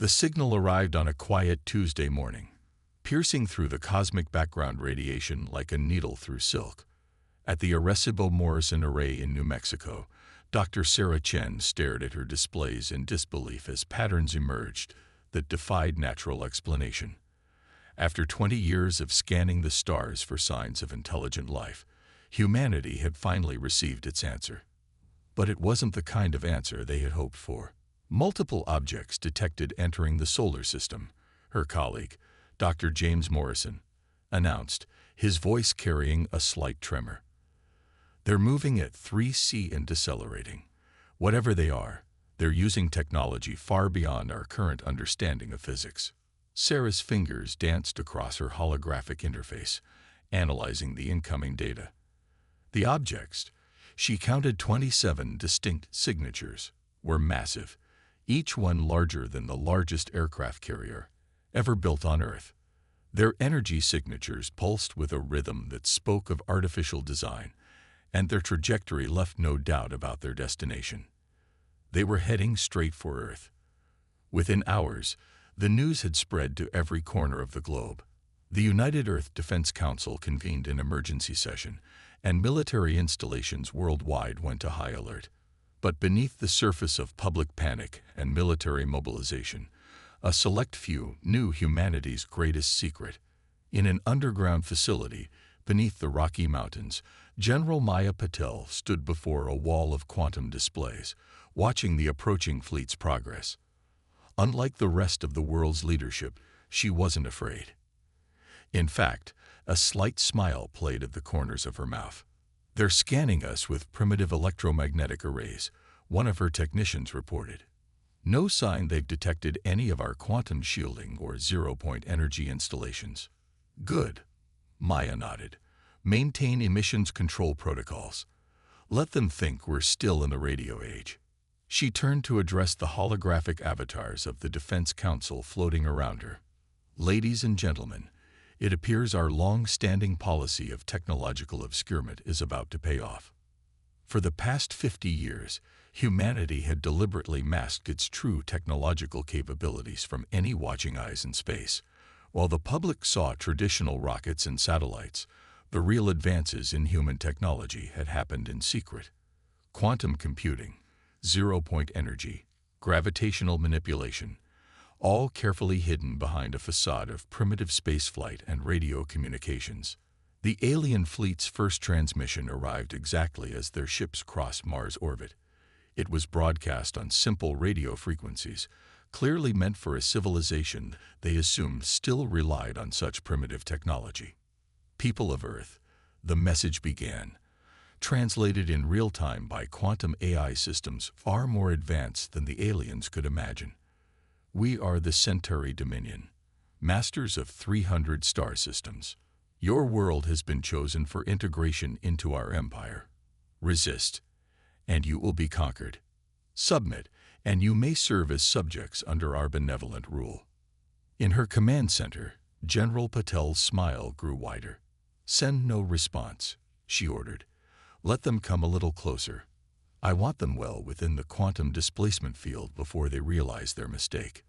The signal arrived on a quiet Tuesday morning, piercing through the cosmic background radiation like a needle through silk. At the Arecibo Morrison Array in New Mexico, Dr. Sarah Chen stared at her displays in disbelief as patterns emerged that defied natural explanation. After 20 years of scanning the stars for signs of intelligent life, humanity had finally received its answer. But it wasn't the kind of answer they had hoped for. Multiple objects detected entering the solar system, her colleague, Dr. James Morrison, announced, his voice carrying a slight tremor. They're moving at 3C and decelerating. Whatever they are, they're using technology far beyond our current understanding of physics. Sarah's fingers danced across her holographic interface, analyzing the incoming data. The objects, she counted 27 distinct signatures, were massive, each one larger than the largest aircraft carrier ever built on Earth. Their energy signatures pulsed with a rhythm that spoke of artificial design, and their trajectory left no doubt about their destination. They were heading straight for Earth. Within hours, the news had spread to every corner of the globe. The United Earth Defense Council convened an emergency session, and military installations worldwide went to high alert. But beneath the surface of public panic and military mobilization, a select few knew humanity's greatest secret. In an underground facility beneath the Rocky Mountains, General Maya Patel stood before a wall of quantum displays, watching the approaching fleet's progress. Unlike the rest of the world's leadership, she wasn't afraid. In fact, a slight smile played at the corners of her mouth. "They're scanning us with primitive electromagnetic arrays," one of her technicians reported. "No sign they've detected any of our quantum shielding or zero-point energy installations." "Good," Maya nodded. "Maintain emissions control protocols. Let them think we're still in the radio age." She turned to address the holographic avatars of the Defense Council floating around her. "Ladies and gentlemen, it appears our long-standing policy of technological obscurement is about to pay off. For the past 50 years, humanity had deliberately masked its true technological capabilities from any watching eyes in space. While the public saw traditional rockets and satellites, the real advances in human technology had happened in secret. Quantum computing, zero-point energy, gravitational manipulation, all carefully hidden behind a facade of primitive spaceflight and radio communications. The alien fleet's first transmission arrived exactly as their ships crossed Mars' orbit. It was broadcast on simple radio frequencies, clearly meant for a civilization they assumed still relied on such primitive technology. "People of Earth," the message began, translated in real time by quantum AI systems far more advanced than the aliens could imagine. "We are the Centauri Dominion, masters of 300 star systems. Your world has been chosen for integration into our empire. Resist, and you will be conquered. Submit, and you may serve as subjects under our benevolent rule." In her command center, General Patel's smile grew wider. "Send no response," she ordered. "Let them come a little closer. I want them well within the quantum displacement field before they realize their mistake."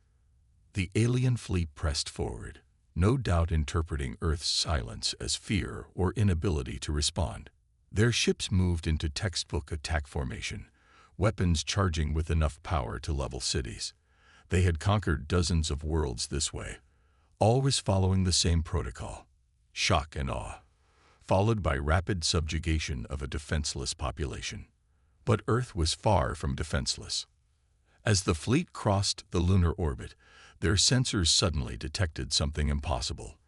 The alien fleet pressed forward, no doubt interpreting Earth's silence as fear or inability to respond. Their ships moved into textbook attack formation, weapons charging with enough power to level cities. They had conquered dozens of worlds this way, always following the same protocol: shock and awe, followed by rapid subjugation of a defenseless population. But Earth was far from defenseless. As the fleet crossed the lunar orbit, their sensors suddenly detected something impossible.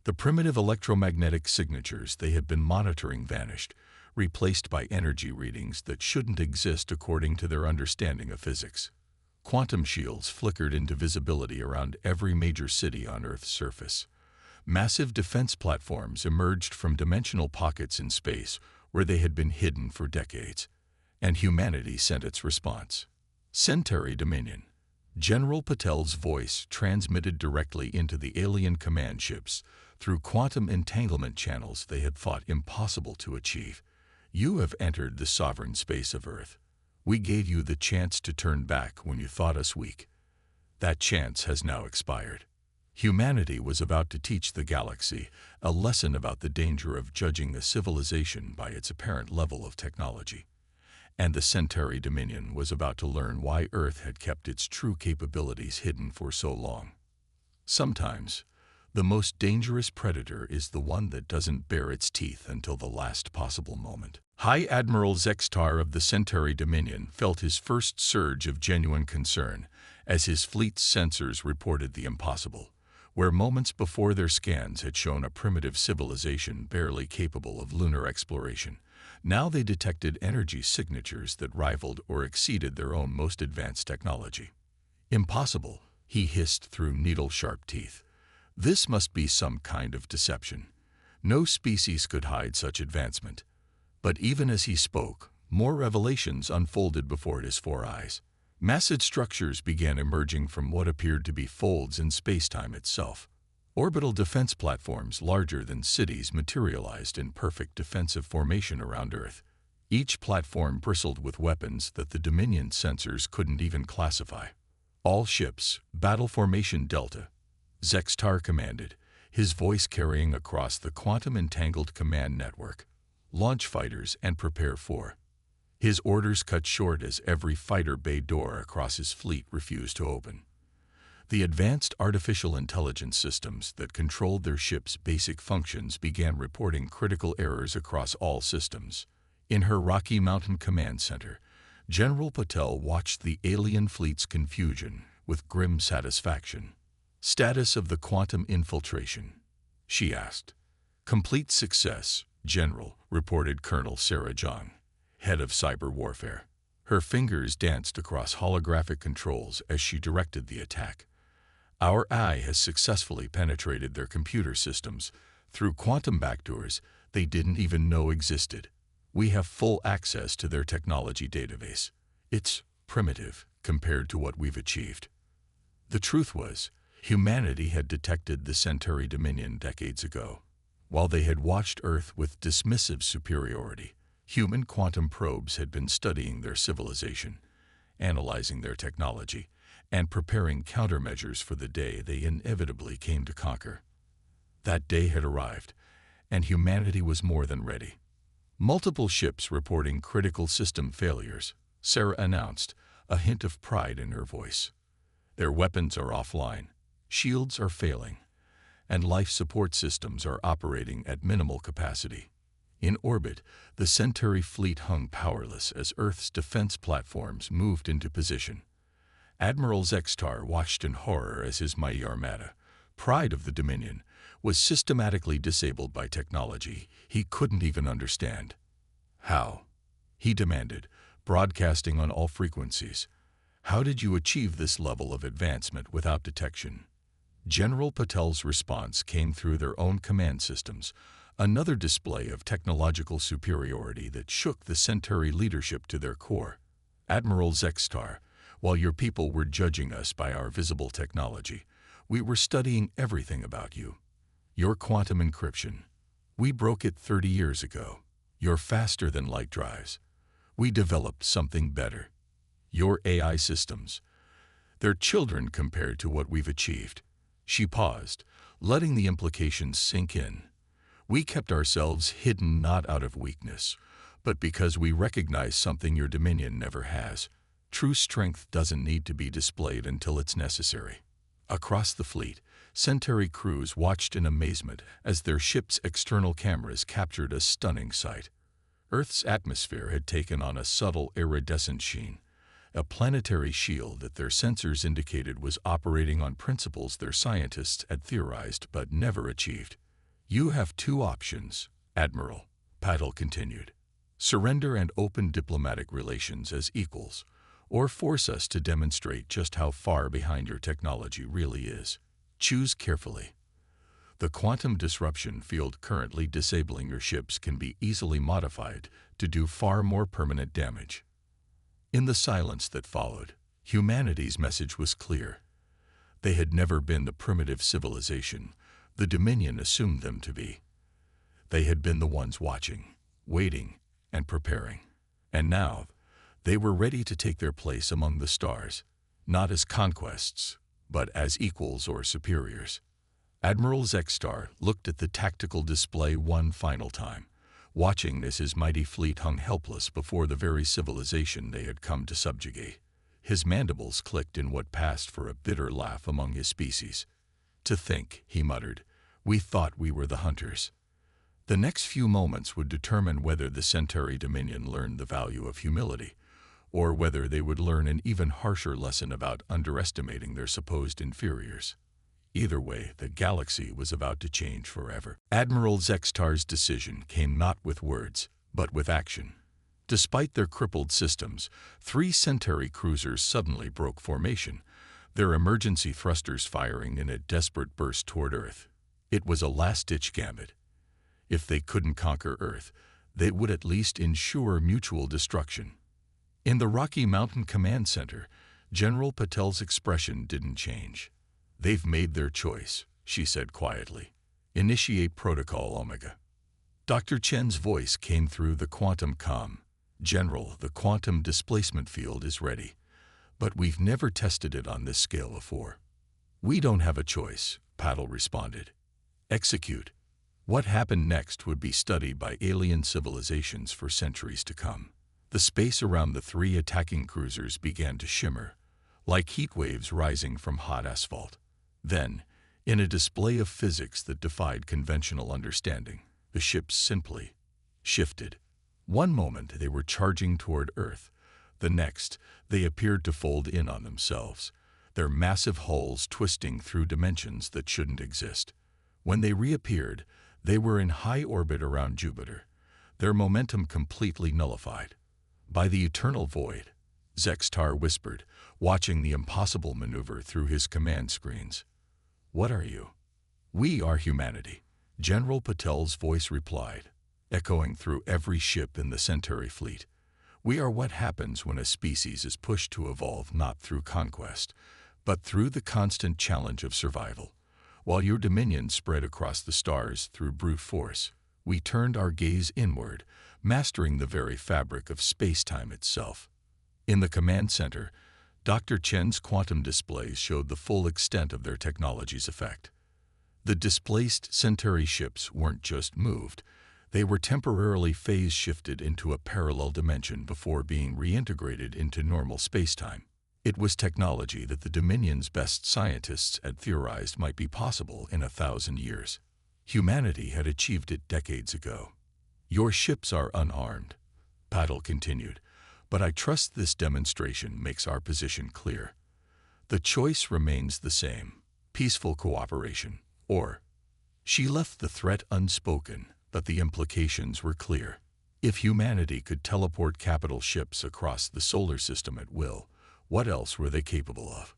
The primitive electromagnetic signatures they had been monitoring vanished, replaced by energy readings that shouldn't exist according to their understanding of physics. Quantum shields flickered into visibility around every major city on Earth's surface. Massive defense platforms emerged from dimensional pockets in space where they had been hidden for decades, and humanity sent its response. "Centauri Dominion." General Patel's voice transmitted directly into the alien command ships through quantum entanglement channels they had thought impossible to achieve. "You have entered the sovereign space of Earth. We gave you the chance to turn back when you thought us weak. That chance has now expired. Humanity was about to teach the galaxy a lesson about the danger of judging a civilization by its apparent level of technology. And the Centauri Dominion was about to learn why Earth had kept its true capabilities hidden for so long. Sometimes, the most dangerous predator is the one that doesn't bare its teeth until the last possible moment. High Admiral Zextar of the Centauri Dominion felt his first surge of genuine concern as his fleet's sensors reported the impossible. Where moments before their scans had shown a primitive civilization barely capable of lunar exploration, now they detected energy signatures that rivaled or exceeded their own most advanced technology. Impossible, he hissed through needle-sharp teeth. This must be some kind of deception. No species could hide such advancement. But even as he spoke, more revelations unfolded before his four eyes. Massive structures began emerging from what appeared to be folds in space-time itself. Orbital defense platforms larger than cities materialized in perfect defensive formation around Earth. Each platform bristled with weapons that the Dominion sensors couldn't even classify. All ships, battle formation Delta, Zextar commanded, his voice carrying across the quantum-entangled command network. Launch fighters and prepare for. His orders cut short as every fighter bay door across his fleet refused to open. The advanced artificial intelligence systems that controlled their ship's basic functions began reporting critical errors across all systems. In her Rocky Mountain Command Center, General Patel watched the alien fleet's confusion with grim satisfaction. "Status of the quantum infiltration?" she asked. "Complete success, General," reported Colonel Sarah Jong, head of cyber warfare. Her fingers danced across holographic controls as she directed the attack. "Our eye has successfully penetrated their computer systems through quantum backdoors they didn't even know existed. We have full access to their technology database. It's primitive compared to what we've achieved." The truth was, humanity had detected the Centauri Dominion decades ago. While they had watched Earth with dismissive superiority, human quantum probes had been studying their civilization, analyzing their technology, and preparing countermeasures for the day they inevitably came to conquer. That day had arrived, and humanity was more than ready. Multiple ships reporting critical system failures, Sarah announced, a hint of pride in her voice. "Their weapons are offline, shields are failing, and life support systems are operating at minimal capacity." In orbit, the Centauri fleet hung powerless as Earth's defense platforms moved into position. Admiral Zextar watched in horror as his mighty armada, pride of the Dominion, was systematically disabled by technology he couldn't even understand. "How?" he demanded, broadcasting on all frequencies. "How did you achieve this level of advancement without detection?" General Patel's response came through their own command systems, another display of technological superiority that shook the Centauri leadership to their core. "Admiral Zextar, while your people were judging us by our visible technology, we were studying everything about you. Your quantum encryption. We broke it 30 years ago. Your faster-than-light drives. We developed something better. Your AI systems. They're children compared to what we've achieved." She paused, letting the implications sink in. "We kept ourselves hidden not out of weakness, but because we recognize something your Dominion never has. True strength doesn't need to be displayed until it's necessary." Across the fleet, Centauri crews watched in amazement as their ship's external cameras captured a stunning sight. Earth's atmosphere had taken on a subtle iridescent sheen, a planetary shield that their sensors indicated was operating on principles their scientists had theorized but never achieved. "You have two options, Admiral," Patel continued. "Surrender and open diplomatic relations as equals, or force us to demonstrate just how far behind your technology really is. Choose carefully. The quantum disruption field currently disabling your ships can be easily modified to do far more permanent damage." In the silence that followed, humanity's message was clear. They had never been the primitive civilization the Dominion assumed them to be. They had been the ones watching, waiting, and preparing. And now, they were ready to take their place among the stars, not as conquests, but as equals or superiors. Admiral Zexstar looked at the tactical display one final time, watching as his mighty fleet hung helpless before the very civilization they had come to subjugate. His mandibles clicked in what passed for a bitter laugh among his species. "To think," he muttered, "we thought we were the hunters." The next few moments would determine whether the Centauri Dominion learned the value of humility, or whether they would learn an even harsher lesson about underestimating their supposed inferiors. Either way, the galaxy was about to change forever. Admiral Zexstar's decision came not with words, but with action. Despite their crippled systems, 3 Centauri cruisers suddenly broke formation, their emergency thrusters firing in a desperate burst toward Earth. It was a last-ditch gambit. If they couldn't conquer Earth, they would at least ensure mutual destruction. In the Rocky Mountain Command Center, General Patel's expression didn't change. "They've made their choice," she said quietly. "Initiate Protocol Omega." Dr. Chen's voice came through the quantum comm. "General, the quantum displacement field is ready, but we've never tested it on this scale before." "We don't have a choice," Patel responded. "Execute." What happened next would be studied by alien civilizations for centuries to come. The space around the 3 attacking cruisers began to shimmer, like heat waves rising from hot asphalt. Then, in a display of physics that defied conventional understanding, the ships simply shifted. One moment they were charging toward Earth. The next, they appeared to fold in on themselves, their massive hulls twisting through dimensions that shouldn't exist. When they reappeared, they were in high orbit around Jupiter, their momentum completely nullified. "By the eternal void," Zexstar whispered, watching the impossible maneuver through his command screens. "What are you?" "We are humanity," General Patel's voice replied, echoing through every ship in the Centauri fleet. "We are what happens when a species is pushed to evolve not through conquest, but through the constant challenge of survival. While your dominion spread across the stars through brute force, we turned our gaze inward, mastering the very fabric of space-time itself." In the command center, Dr. Chen's quantum displays showed the full extent of their technology's effect. The displaced Centauri ships weren't just moved, they were temporarily phase-shifted into a parallel dimension before being reintegrated into normal space-time. It was technology that the Dominion's best scientists had theorized might be possible in 1,000 years. Humanity had achieved it decades ago. "Your ships are unarmed," Patel continued, "but I trust this demonstration makes our position clear. The choice remains the same: peaceful cooperation, or..." She left the threat unspoken, but the implications were clear. If humanity could teleport capital ships across the solar system at will, what else were they capable of?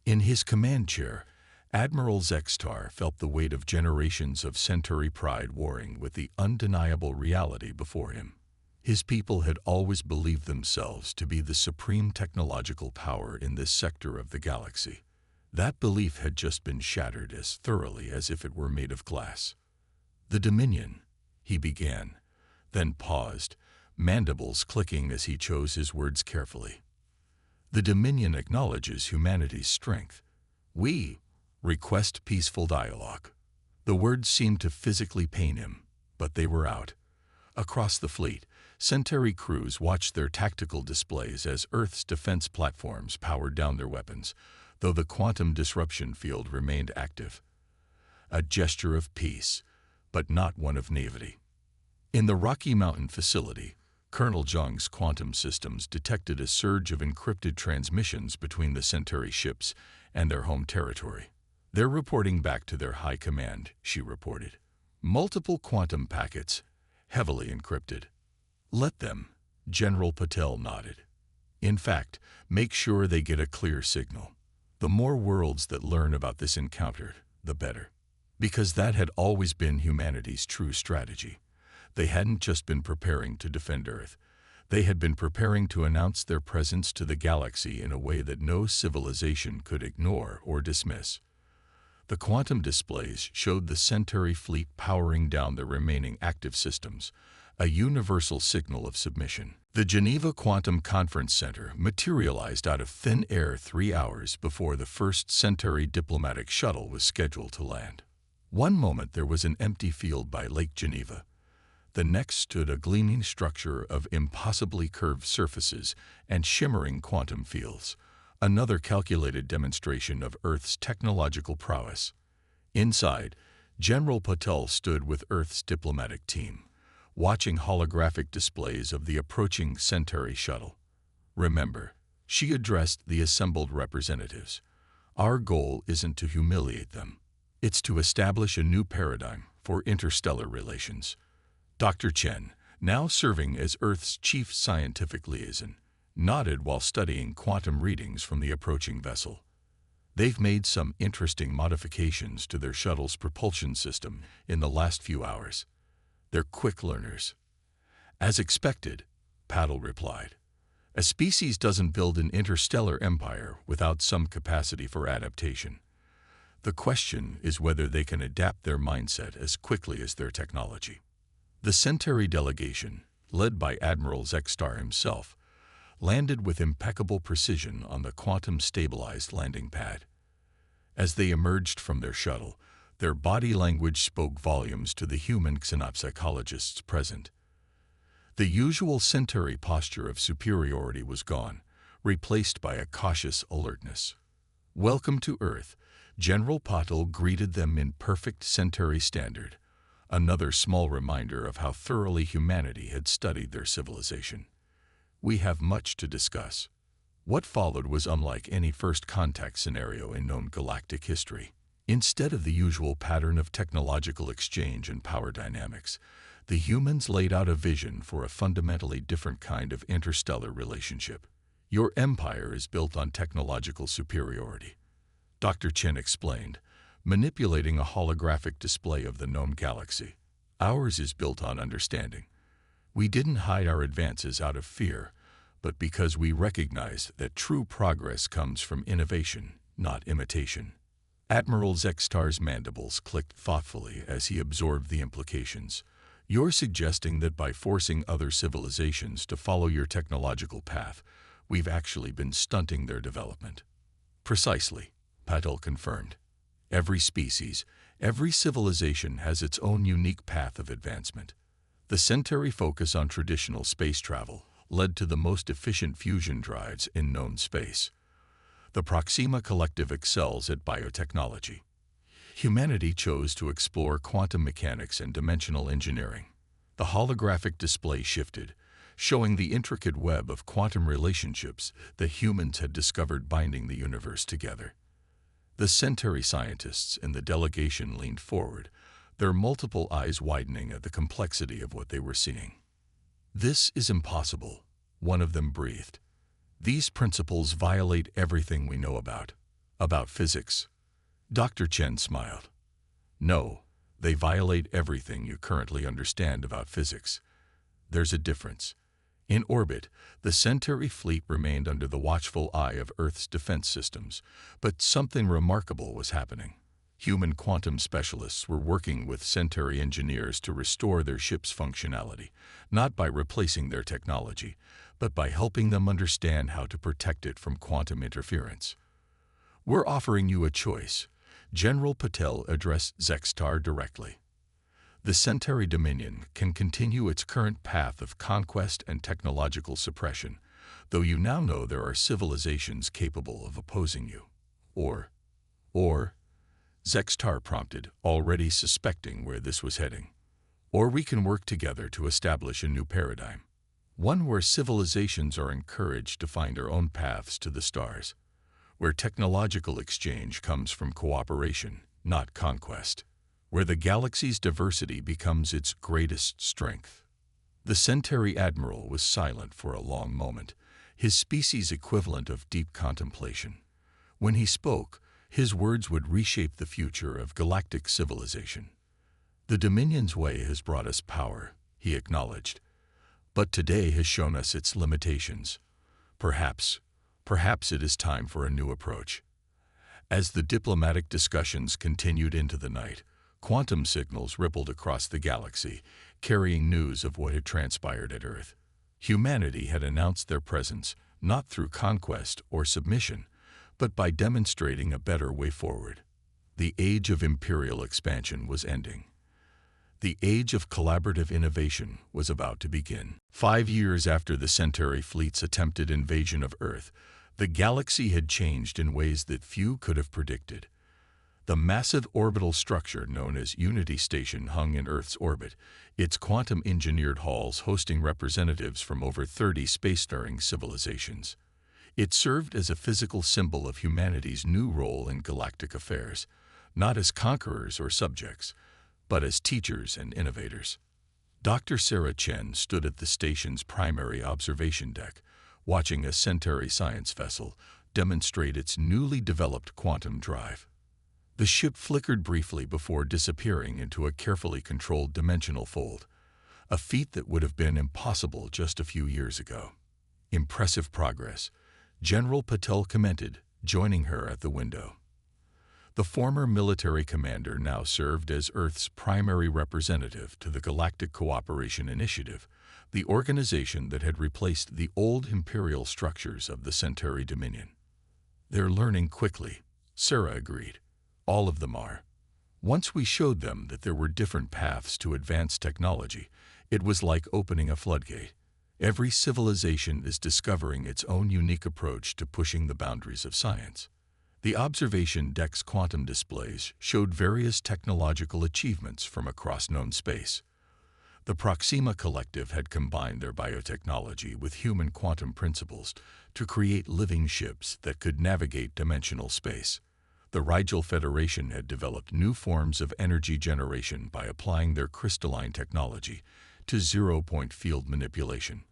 In his command chair, Admiral Zexstar felt the weight of generations of Centauri pride warring with the undeniable reality before him. His people had always believed themselves to be the supreme technological power in this sector of the galaxy. That belief had just been shattered as thoroughly as if it were made of glass. "The Dominion," he began, then paused, mandibles clicking as he chose his words carefully. "The Dominion acknowledges humanity's strength. We request peaceful dialogue." The words seemed to physically pain him, but they were out. Across the fleet, Centauri crews watched their tactical displays as Earth's defense platforms powered down their weapons, though the quantum disruption field remained active. A gesture of peace, but not one of naivety. In the Rocky Mountain facility, Colonel Zhang's quantum systems detected a surge of encrypted transmissions between the Centauri ships and their home territory. "They're reporting back to their high command," she reported. "Multiple quantum packets, heavily encrypted." "Let them," General Patel nodded. "In fact, make sure they get a clear signal. The more worlds that learn about this encounter, the better." Because that had always been humanity's true strategy. They hadn't just been preparing to defend Earth. They had been preparing to announce their presence to the galaxy in a way that no civilization could ignore or dismiss. The quantum displays showed the Centauri fleet powering down the remaining active systems, a universal signal of submission. The Geneva Quantum Conference Center materialized out of thin air 3 hours before the first Centauri diplomatic shuttle was scheduled to land. One moment there was an empty field by Lake Geneva. The next stood a gleaming structure of impossibly curved surfaces and shimmering quantum fields, another calculated demonstration of Earth's technological prowess. Inside, General Patel stood with Earth's diplomatic team, watching holographic displays of the approaching Centauri shuttle. Remember, she addressed the assembled representatives. Our goal isn't to humiliate them. It's to establish a new paradigm for interstellar relations. Dr. Chen, now serving as Earth's chief scientific liaison, nodded while studying quantum readings from the approaching vessel. They've made some interesting modifications to their shuttle's propulsion system in the last few hours. They're quick learners. As expected, Paddle replied. A species doesn't build an interstellar empire without some capacity for adaptation. The question is whether they can adapt their mindset as quickly as their technology. The Centauri delegation, led by Admiral Zextar himself, landed with impeccable precision on the quantum-stabilized landing pad. As they emerged from their shuttle, their body language spoke volumes to the human xenopsychologists present. The usual Centauri posture of superiority was gone, replaced by a cautious alertness. "Welcome to Earth," General Patel greeted them in perfect Centauri standard, another small reminder of how thoroughly humanity had studied their civilization. "We have much to discuss." What followed was unlike any first contact scenario in known galactic history. Instead of the usual pattern of technological exchange and power dynamics, the humans laid out a vision for a fundamentally different kind of interstellar relationship. "Your empire is built on technological superiority," Dr. Chen explained, manipulating a holographic display of the known galaxy. "Ours is built on understanding. We didn't hide our advances out of fear, but because we recognize that true progress comes from innovation, not imitation." Admiral Zextar's mandibles clicked thoughtfully as he absorbed the implications. "You're suggesting that by forcing other civilizations to follow your technological path, we've actually been stunting their development." "Precisely," Patel confirmed. "Every species, every civilization has its own unique path of advancement. The Centauri focus on traditional space travel led to the most efficient fusion drives in known space. The Proxima Collective excels at biotechnology. Humanity chose to explore quantum mechanics and dimensional engineering. The holographic display shifted, showing the intricate web of quantum relationships that humans had discovered binding the universe together. The Centauri scientists in the delegation leaned forward, their multiple eyes widening at the complexity of what they were seeing. "This is impossible," one of them breathed. "These principles violate everything we know about physics." Dr. Chen smiled. "No, they violate everything you currently understand about physics. There's a difference. In orbit, the Centauri fleet remained under the watchful eye of Earth's defense systems, but something remarkable was happening. Human quantum specialists were working with Centauri engineers to restore their ship's functionality, not by replacing their technology, but by helping them understand how to protect it from quantum interference. We're offering you a choice," General Patel addressed Zextar directly. "The Centauri Dominion can continue its current path of conquest and technological suppression, though you now know there are civilizations capable of opposing you. Or, Zextar prompted, already suspecting where this was heading. "Or we can work together to establish a new paradigm. One where civilizations are encouraged to find their own paths to the stars. Where technological exchange comes from cooperation, not conquest. Where the galaxy's diversity becomes its greatest strength." The Centauri admiral was silent for a long moment, his species equivalent of deep contemplation. When he spoke, his words would reshape the future of galactic civilization. "The Dominion's way has brought us power," he acknowledged, "but today has shown us its limitations. Perhaps it is time for a new approach." As the diplomatic discussions continued into the night, quantum signals rippled across the galaxy, carrying news of what had transpired at Earth. Humanity had announced their presence, not through conquest or submission, but by demonstrating a better way forward. The age of imperial expansion was ending. The age of collaborative innovation was about to begin. 5 years after the Centauri fleet's attempted invasion of Earth, the galaxy had changed in ways that few could have predicted. The massive orbital structure known as Unity Station hung in Earth's orbit, its quantum-engineered halls hosting representatives from over 30 spacefaring civilizations. It served as a physical symbol of humanity's new role in galactic affairs, not as conquerors or subjects, but as teachers and innovators. Dr. Sarah Chen stood at the station's primary observation deck, watching a Centauri science vessel demonstrate its newly developed quantum drive. The ship flickered briefly before disappearing into a carefully controlled dimensional fold, a feat that would have been impossible just a few years ago. Impressive progress, General Patel commented, joining her at the window. The former military commander now served as Earth's primary representative to the Galactic Cooperation Initiative, the organization that had replaced the old imperial structures of the Centauri Dominion. "They're learning quickly," Sarah agreed. "All of them are. Once we showed them that there were different paths to advanced technology, it was like opening a floodgate. Every civilization is discovering its own unique approach to pushing the boundaries of science." The observation deck's quantum displays showed various technological achievements from across known space. The Proxima Collective had combined their biotechnology with human quantum principles to create living ships that could navigate dimensional space. The Rigel Federation had developed new forms of energy generation by applying their crystalline technology to zero-point field manipulation.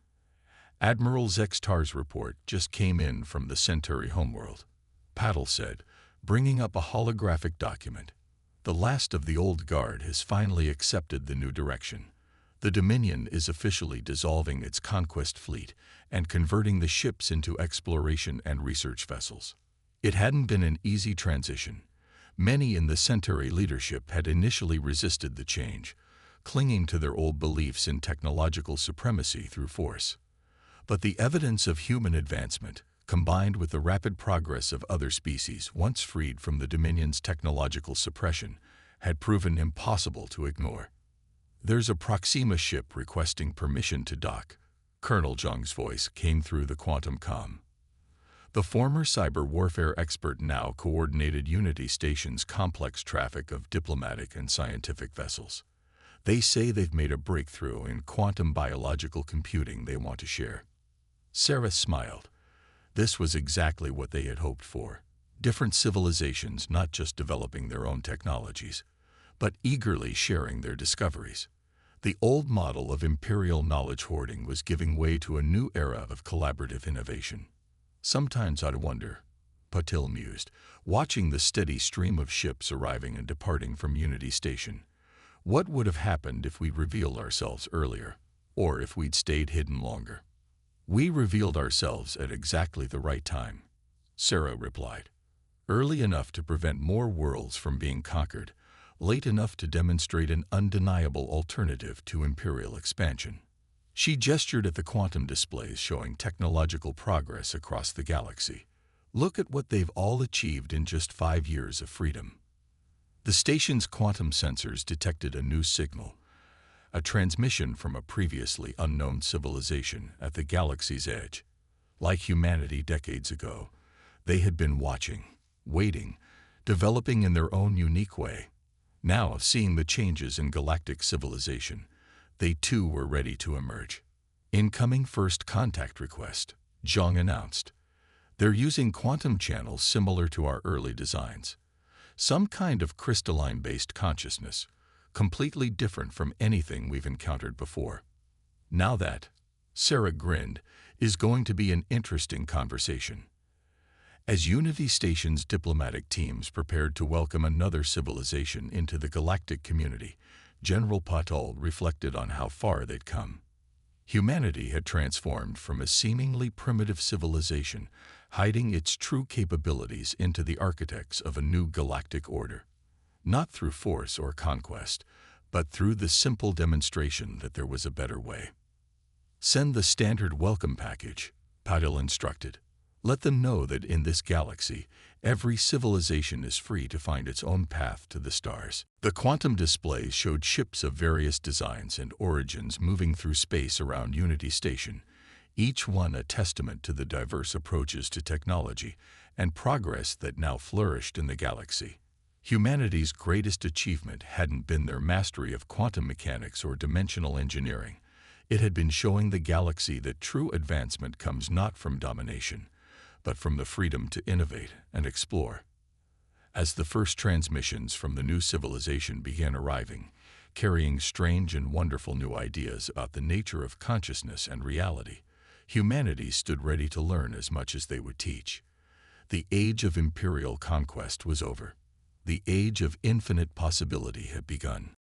Admiral Zextar's report just came in from the Centauri homeworld, Patel said, bringing up a holographic document. "The last of the old guard has finally accepted the new direction. The Dominion is officially dissolving its conquest fleet and converting the ships into exploration and research vessels." It hadn't been an easy transition. Many in the Centauri leadership had initially resisted the change, clinging to their old beliefs in technological supremacy through force. But the evidence of human advancement, combined with the rapid progress of other species once freed from the Dominion's technological suppression, had proven impossible to ignore. "There's a Proxima ship requesting permission to dock," Colonel Zhang's voice came through the quantum comm. The former cyber warfare expert now coordinated Unity Station's complex traffic of diplomatic and scientific vessels. "They say they've made a breakthrough in quantum biological computing they want to share." Sarah smiled. This was exactly what they had hoped for. Different civilizations not just developing their own technologies, but eagerly sharing their discoveries. The old model of imperial knowledge hoarding was giving way to a new era of collaborative innovation. "Sometimes I wonder," Patel mused, watching the steady stream of ships arriving and departing from Unity Station. "What would have happened if we revealed ourselves earlier, or if we'd stayed hidden longer?" "We revealed ourselves at exactly the right time," Sarah replied. "Early enough to prevent more worlds from being conquered, late enough to demonstrate an undeniable alternative to imperial expansion." She gestured at the quantum displays showing technological progress across the galaxy. "Look at what they've all achieved in just 5 years of freedom." The station's quantum sensors detected a new signal, a transmission from a previously unknown civilization at the galaxy's edge. Like humanity decades ago, they had been watching, waiting, developing in their own unique way. Now, seeing the changes in galactic civilization, they too were ready to emerge. "Incoming first contact request," Zhang announced. "They're using quantum channels similar to our early designs. Some kind of crystalline-based consciousness, completely different from anything we've encountered before." "Now that," Sarah grinned, "is going to be an interesting conversation." As Unity Station's diplomatic teams prepared to welcome another civilization into the galactic community, General Patel reflected on how far they'd come. Humanity had transformed from a seemingly primitive civilization, hiding its true capabilities, into the architects of a new galactic order. Not through force or conquest, but through the simple demonstration that there was a better way. Send the standard welcome package, Patil instructed. Let them know that in this galaxy, every civilization is free to find its own path to the stars. The quantum displays showed ships of various designs and origins moving through space around Unity Station, each one a testament to the diverse approaches to technology and progress that now flourished in the galaxy. Humanity's greatest achievement hadn't been their mastery of quantum mechanics or dimensional engineering. It had been showing the galaxy that true advancement comes not from domination, but from the freedom to innovate and explore. As the first transmissions from the new civilization began arriving, carrying strange and wonderful new ideas about the nature of consciousness and reality, humanity stood ready to learn as much as they would teach. The age of imperial conquest was over. The age of infinite possibility had begun.